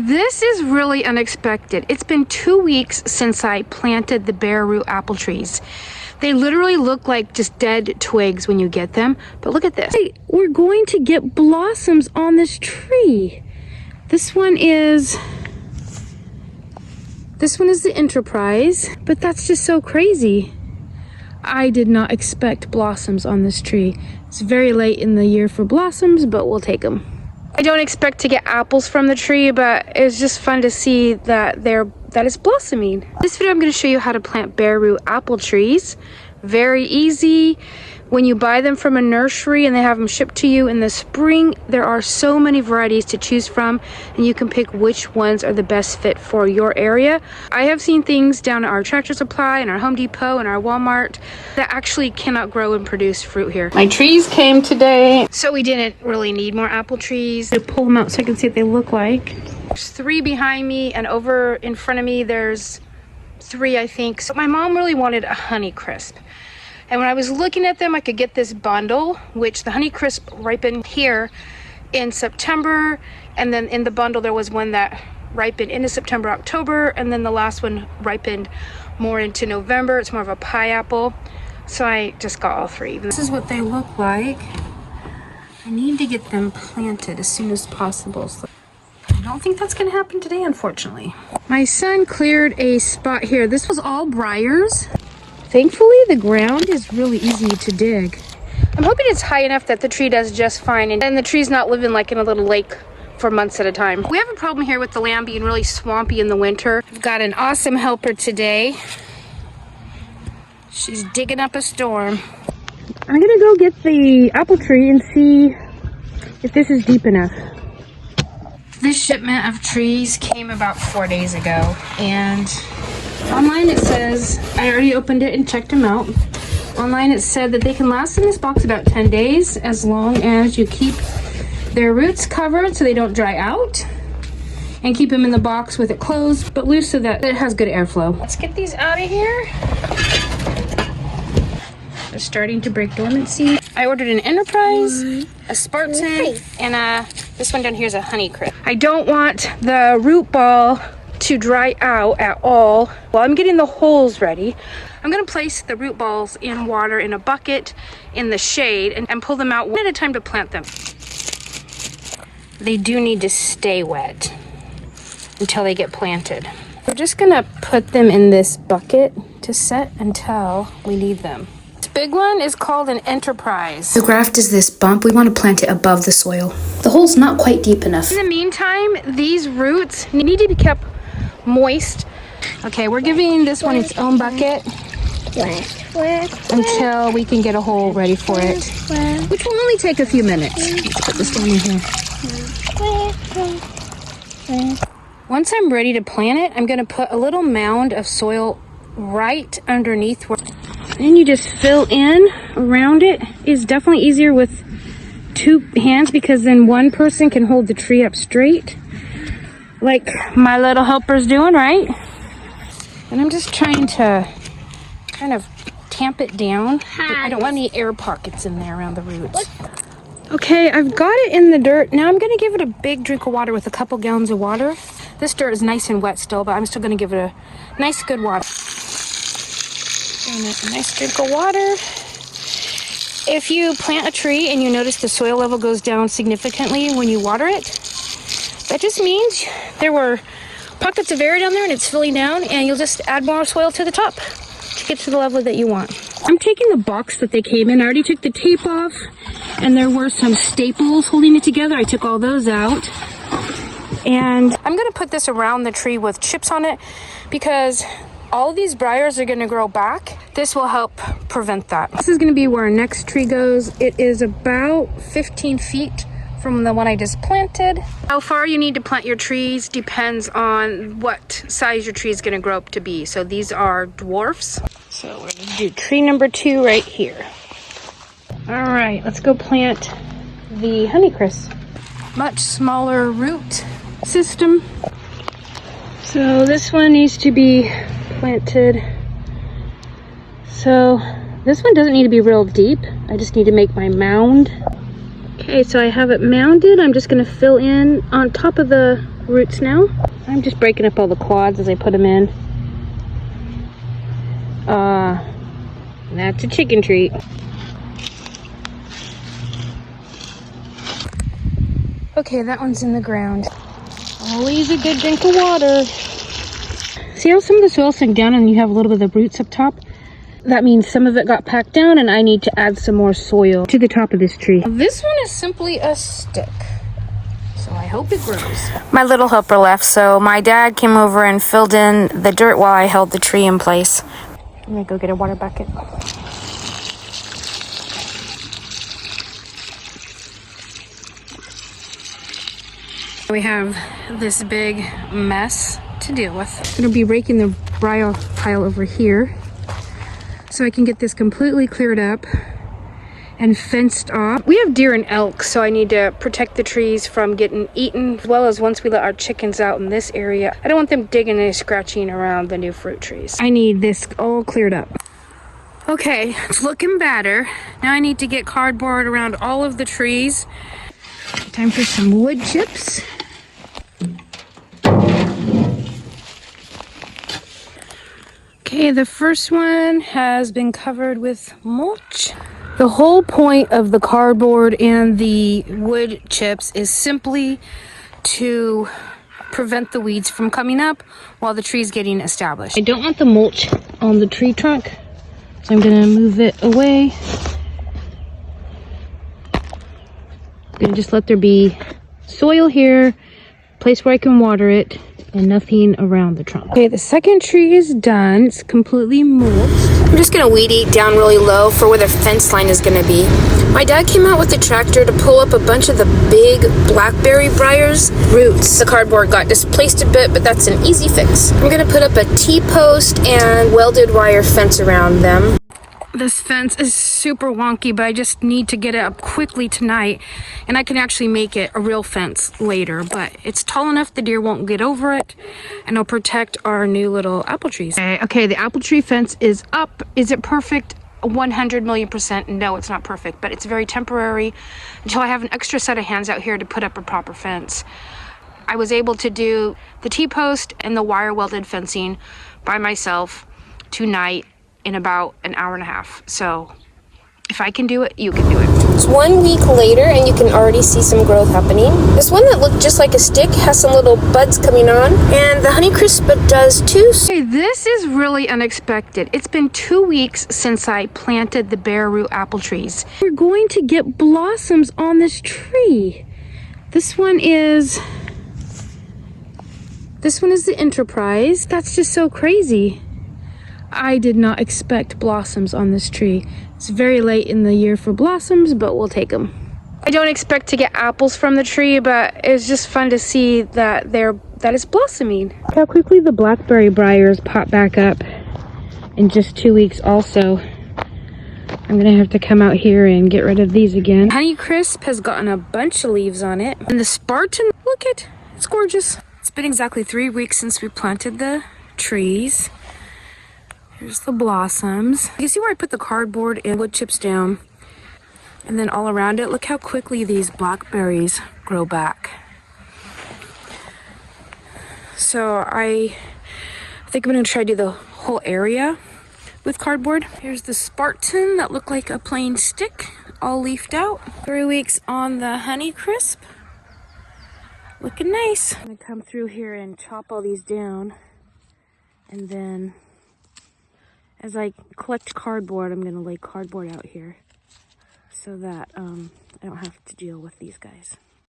This is really unexpected. It's been 2 weeks since I planted the bare root apple trees. They literally look like just dead twigs when you get them. But look at this. Hey, we're going to get blossoms on this tree. This one is the Enterprise, but that's just so crazy. I did not expect blossoms on this tree. It's very late in the year for blossoms, but we'll take them. I don't expect to get apples from the tree, but it's just fun to see that it's blossoming. In this video, I'm going to show you how to plant bare root apple trees. Very easy. When you buy them from a nursery and they have them shipped to you in the spring, there are so many varieties to choose from, and you can pick which ones are the best fit for your area. I have seen things down at our Tractor Supply and our Home Depot and our Walmart that actually cannot grow and produce fruit here. My trees came today, so we didn't really need more apple trees. I pull them out so I can see what they look like. There's 3 behind me, and over in front of me there's 3, I think. So my mom really wanted a Honeycrisp. And when I was looking at them, I could get this bundle, which the Honeycrisp ripened here in September. And then in the bundle, there was one that ripened into September, October. And then the last one ripened more into November. It's more of a pie apple. So I just got all 3. This is what they look like. I need to get them planted as soon as possible. So I don't think that's going to happen today, unfortunately. My son cleared a spot here. This was all briars. Thankfully, the ground is really easy to dig. I'm hoping it's high enough that the tree does just fine, and the tree's not living like in a little lake for months at a time. We have a problem here with the land being really swampy in the winter. I've got an awesome helper today. She's digging up a storm. I'm gonna go get the apple tree and see if this is deep enough. This shipment of trees came about 4 days ago, and online it says, I already opened it and checked them out. Online it said that they can last in this box about 10 days as long as you keep their roots covered so they don't dry out, and keep them in the box with it closed but loose so that it has good airflow. Let's get these out of here. They're starting to break dormancy. I ordered an Enterprise, a Spartan, and this one down here is a Honeycrisp. I don't want the root ball to dry out at all. While I'm getting the holes ready, I'm going to place the root balls in water in a bucket in the shade and pull them out one at a time to plant them. They do need to stay wet until they get planted. We're just going to put them in this bucket to set until we need them. This big one is called an Enterprise. The graft is this bump. We want to plant it above the soil. The hole's not quite deep enough. In the meantime, these roots need to be kept moist. Okay, we're giving this one its own bucket until we can get a hole ready for it, which will only take a few minutes. Let's put this one in here. Once I'm ready to plant it, I'm going to put a little mound of soil right underneath where, and you just fill in around it. It's definitely easier with 2 hands because then one person can hold the tree up straight, like my little helper's doing, right? And I'm just trying to kind of tamp it down. I don't want any air pockets in there around the roots. Okay, I've got it in the dirt. Now I'm gonna give it a big drink of water with a couple gallons of water. This dirt is nice and wet still, but I'm still gonna give it a nice good water. And a nice drink of water. If you plant a tree and you notice the soil level goes down significantly when you water it, that just means there were pockets of air down there and it's filling down, and you'll just add more soil to the top to get to the level that you want. I'm taking the box that they came in. I already took the tape off, and there were some staples holding it together. I took all those out. And I'm gonna put this around the tree with chips on it because all of these briars are gonna grow back. This will help prevent that. This is gonna be where our next tree goes. It is about 15 feet from the one I just planted. How far you need to plant your trees depends on what size your tree is going to grow up to be. So these are dwarfs. So we're going to do tree number 2 right here. All right, let's go plant the Honeycrisp. Much smaller root system. So this one needs to be planted. So this one doesn't need to be real deep. I just need to make my mound. Okay, so I have it mounded. I'm just going to fill in on top of the roots now. I'm just breaking up all the quads as I put them in. That's a chicken treat. Okay, that one's in the ground. Always a good drink of water. See how some of the soil sunk down and you have a little bit of the roots up top? That means some of it got packed down and I need to add some more soil to the top of this tree. This one is simply a stick, so I hope it grows. My little helper left, so my dad came over and filled in the dirt while I held the tree in place. I'm gonna go get a water bucket. We have this big mess to deal with. I'm gonna be raking the briar pile over here so I can get this completely cleared up and fenced off. We have deer and elk, so I need to protect the trees from getting eaten, as well as once we let our chickens out in this area, I don't want them digging and scratching around the new fruit trees. I need this all cleared up. Okay, it's looking better. Now I need to get cardboard around all of the trees. Time for some wood chips. Okay, the first one has been covered with mulch. The whole point of the cardboard and the wood chips is simply to prevent the weeds from coming up while the tree's getting established. I don't want the mulch on the tree trunk, so I'm gonna move it away. I'm gonna just let there be soil here, place where I can water it, and nothing around the trunk. Okay, the second tree is done. It's completely mulched. I'm just gonna weed eat down really low for where the fence line is gonna be. My dad came out with the tractor to pull up a bunch of the big blackberry briars roots. The cardboard got displaced a bit, but that's an easy fix. I'm gonna put up a T-post and welded wire fence around them. This fence is super wonky, but I just need to get it up quickly tonight, and I can actually make it a real fence later, but it's tall enough the deer won't get over it, and it'll protect our new little apple trees. Okay, the apple tree fence is up. Is it perfect? 100,000,000%. No, it's not perfect, but it's very temporary until I have an extra set of hands out here to put up a proper fence. I was able to do the T-post and the wire welded fencing by myself tonight in about an hour and a half. So if I can do it, you can do it. It's 1 week later and you can already see some growth happening. This one that looked just like a stick has some little buds coming on, and the Honeycrisp does too. Okay, this is really unexpected. It's been 2 weeks since I planted the bare root apple trees. We're going to get blossoms on this tree. This one is the Enterprise. That's just so crazy. I did not expect blossoms on this tree. It's very late in the year for blossoms, but we'll take them. I don't expect to get apples from the tree, but it's just fun to see that it's blossoming. Look how quickly the blackberry briars pop back up in just 2 weeks also. I'm gonna have to come out here and get rid of these again. Honeycrisp has gotten a bunch of leaves on it. And the Spartan, look it, it's gorgeous. It's been exactly 3 weeks since we planted the trees. Here's the blossoms. You see where I put the cardboard and wood chips down? And then all around it, look how quickly these blackberries grow back. So I think I'm gonna try to do the whole area with cardboard. Here's the Spartan that looked like a plain stick, all leafed out. 3 weeks on the Honeycrisp. Looking nice. I'm gonna come through here and chop all these down, and then as I collect cardboard, I'm gonna lay cardboard out here so that I don't have to deal with these guys.